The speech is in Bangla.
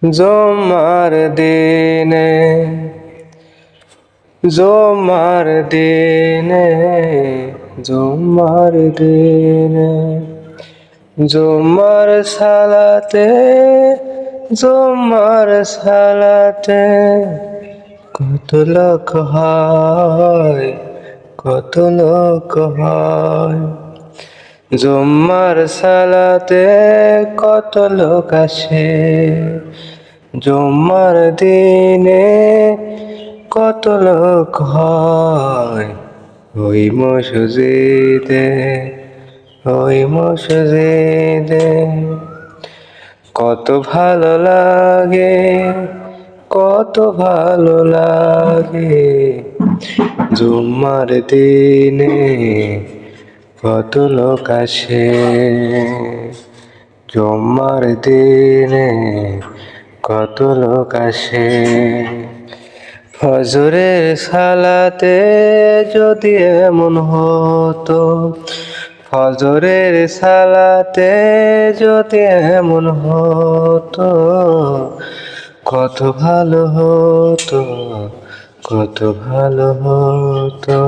জুমার দিনে জুমার দিনে জুমার দিনে জুমার সালাতে জুমার সালাতে কত লোক হয়, কত লোক হয়। জুম্মার সালাতে কত লোক আসে, জুম্মার দিনে কত লোক হয়। ওই মসজিদে, ওই মসজিদে কত ভালো লাগে, কত ভালো লাগে। জুম্মার দিনে কত লোক আসে, জুম্মার দিনে কত লোক আসে। ফজরের সালাতে যদি এমন হতো, ফজরের সালাতে যদি এমন হতো, কত ভালো হতো, কত ভালো হতো।